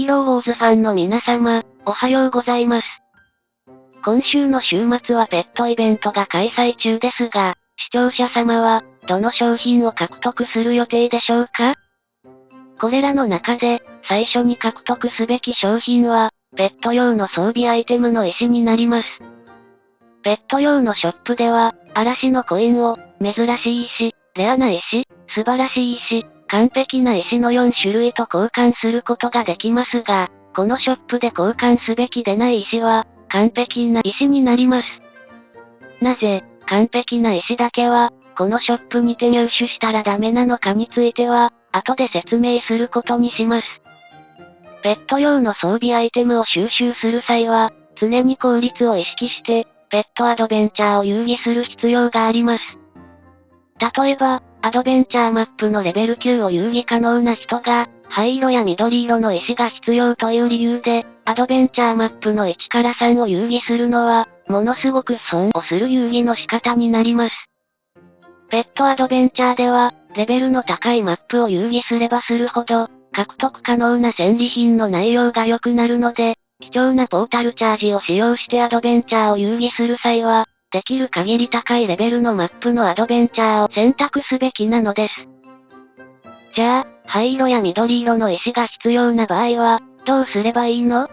ローウォーズファンの皆様、おはようございます。今週の週末はペットイベントが開催中ですが、視聴者様は、どの商品を獲得する予定でしょうか？これらの中で、最初に獲得すべき商品は、ペット用の装備アイテムの石になります。ペット用のショップでは、嵐のコインを、珍しい石、レアな石、素晴らしい石、完璧な石の4種類と交換することができますが、このショップで交換すべきでない石は、完璧な石になります。なぜ、完璧な石だけは、このショップにて入手したらダメなのかについては、後で説明することにします。ペット用の装備アイテムを収集する際は、常に効率を意識して、ペットアドベンチャーを遊戯する必要があります。例えば、アドベンチャーマップのレベル9を遊戯可能な人が、灰色や緑色の石が必要という理由で、アドベンチャーマップの1から3を遊戯するのは、ものすごく損をする遊戯の仕方になります。ペットアドベンチャーでは、レベルの高いマップを遊戯すればするほど、獲得可能な戦利品の内容が良くなるので、貴重なポータルチャージを使用してアドベンチャーを遊戯する際は、できる限り高いレベルのマップのアドベンチャーを選択すべきなのです。じゃあ、灰色や緑色の石が必要な場合は、どうすればいいの？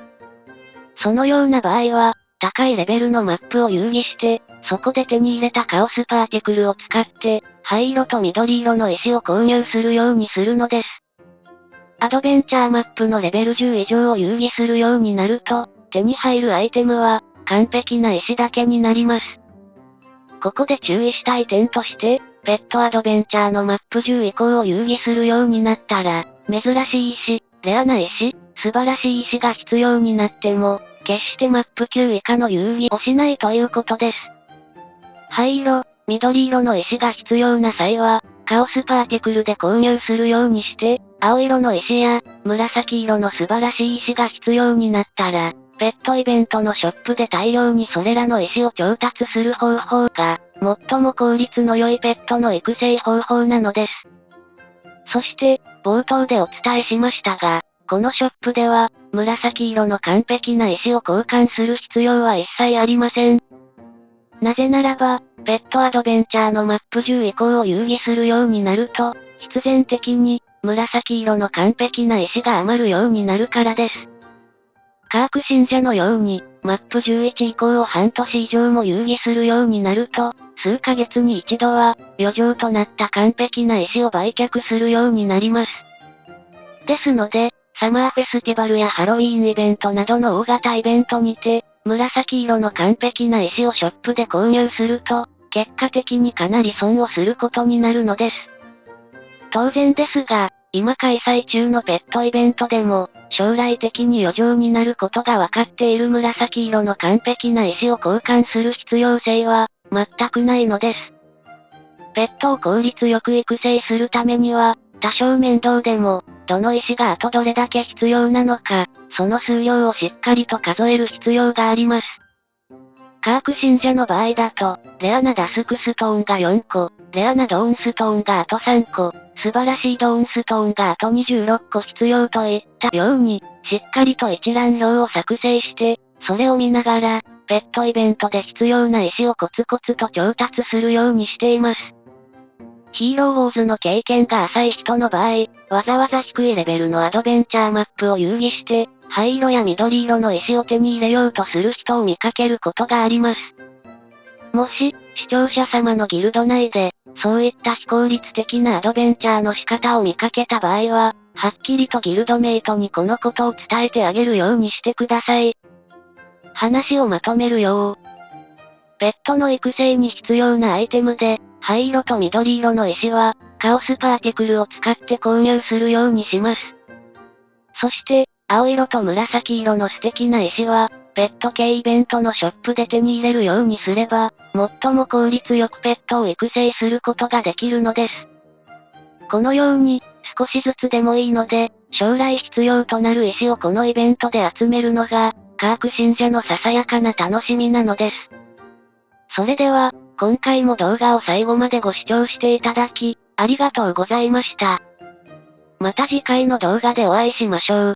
そのような場合は、高いレベルのマップを遊戯して、そこで手に入れたカオスパーティクルを使って、灰色と緑色の石を購入するようにするのです。アドベンチャーマップのレベル10以上を遊戯するようになると、手に入るアイテムは、完璧な石だけになります。ここで注意したい点として、ペットアドベンチャーのマップ10以降を遊戯するようになったら、珍しい石、レアな石、素晴らしい石が必要になっても、決してマップ9以下の遊戯をしないということです。灰色、緑色の石が必要な際は、カオスパーティクルで購入するようにして、青色の石や、紫色の素晴らしい石が必要になったら、ペットイベントのショップで大量にそれらの石を調達する方法が、最も効率の良いペットの育成方法なのです。そして、冒頭でお伝えしましたが、このショップでは、紫色の完璧な石を交換する必要は一切ありません。なぜならば、ペットアドベンチャーのマップ10以降を遊戯するようになると、必然的に、紫色の完璧な石が余るようになるからです。カーク信者のように、マップ11以降を半年以上も遊戯するようになると、数ヶ月に一度は、余剰となった完璧な石を売却するようになります。ですので、サマーフェスティバルやハロウィーンイベントなどの大型イベントにて、紫色の完璧な石をショップで購入すると、結果的にかなり損をすることになるのです。当然ですが、今開催中のペットイベントでも、将来的に余剰になることが分かっている紫色の完璧な石を交換する必要性は、全くないのです。ペットを効率よく育成するためには、多少面倒でも、どの石があとどれだけ必要なのか、その数量をしっかりと数える必要があります。カーク信者の場合だと、レアなダスクストーンが4個、レアなドーンストーンがあと3個、素晴らしいドーンストーンがあと26個必要といったように、しっかりと一覧表を作成して、それを見ながら、ペットイベントで必要な石をコツコツと調達するようにしています。ヒーローウォーズの経験が浅い人の場合、わざわざ低いレベルのアドベンチャーマップを遊戯して、灰色や緑色の石を手に入れようとする人を見かけることがあります。もし、視聴者様のギルド内で、そういった非効率的なアドベンチャーの仕方を見かけた場合は、はっきりとギルドメイトにこのことを伝えてあげるようにしてください。話をまとめるよ。ペットの育成に必要なアイテムで、灰色と緑色の石は、カオスパーティクルを使って購入するようにします。そして、青色と紫色の素敵な石は、ペット系イベントのショップで手に入れるようにすれば、最も効率よくペットを育成することができるのです。このように、少しずつでもいいので、将来必要となる石をこのイベントで集めるのが、カーク信者のささやかな楽しみなのです。それでは、今回も動画を最後までご視聴していただき、ありがとうございました。また次回の動画でお会いしましょう。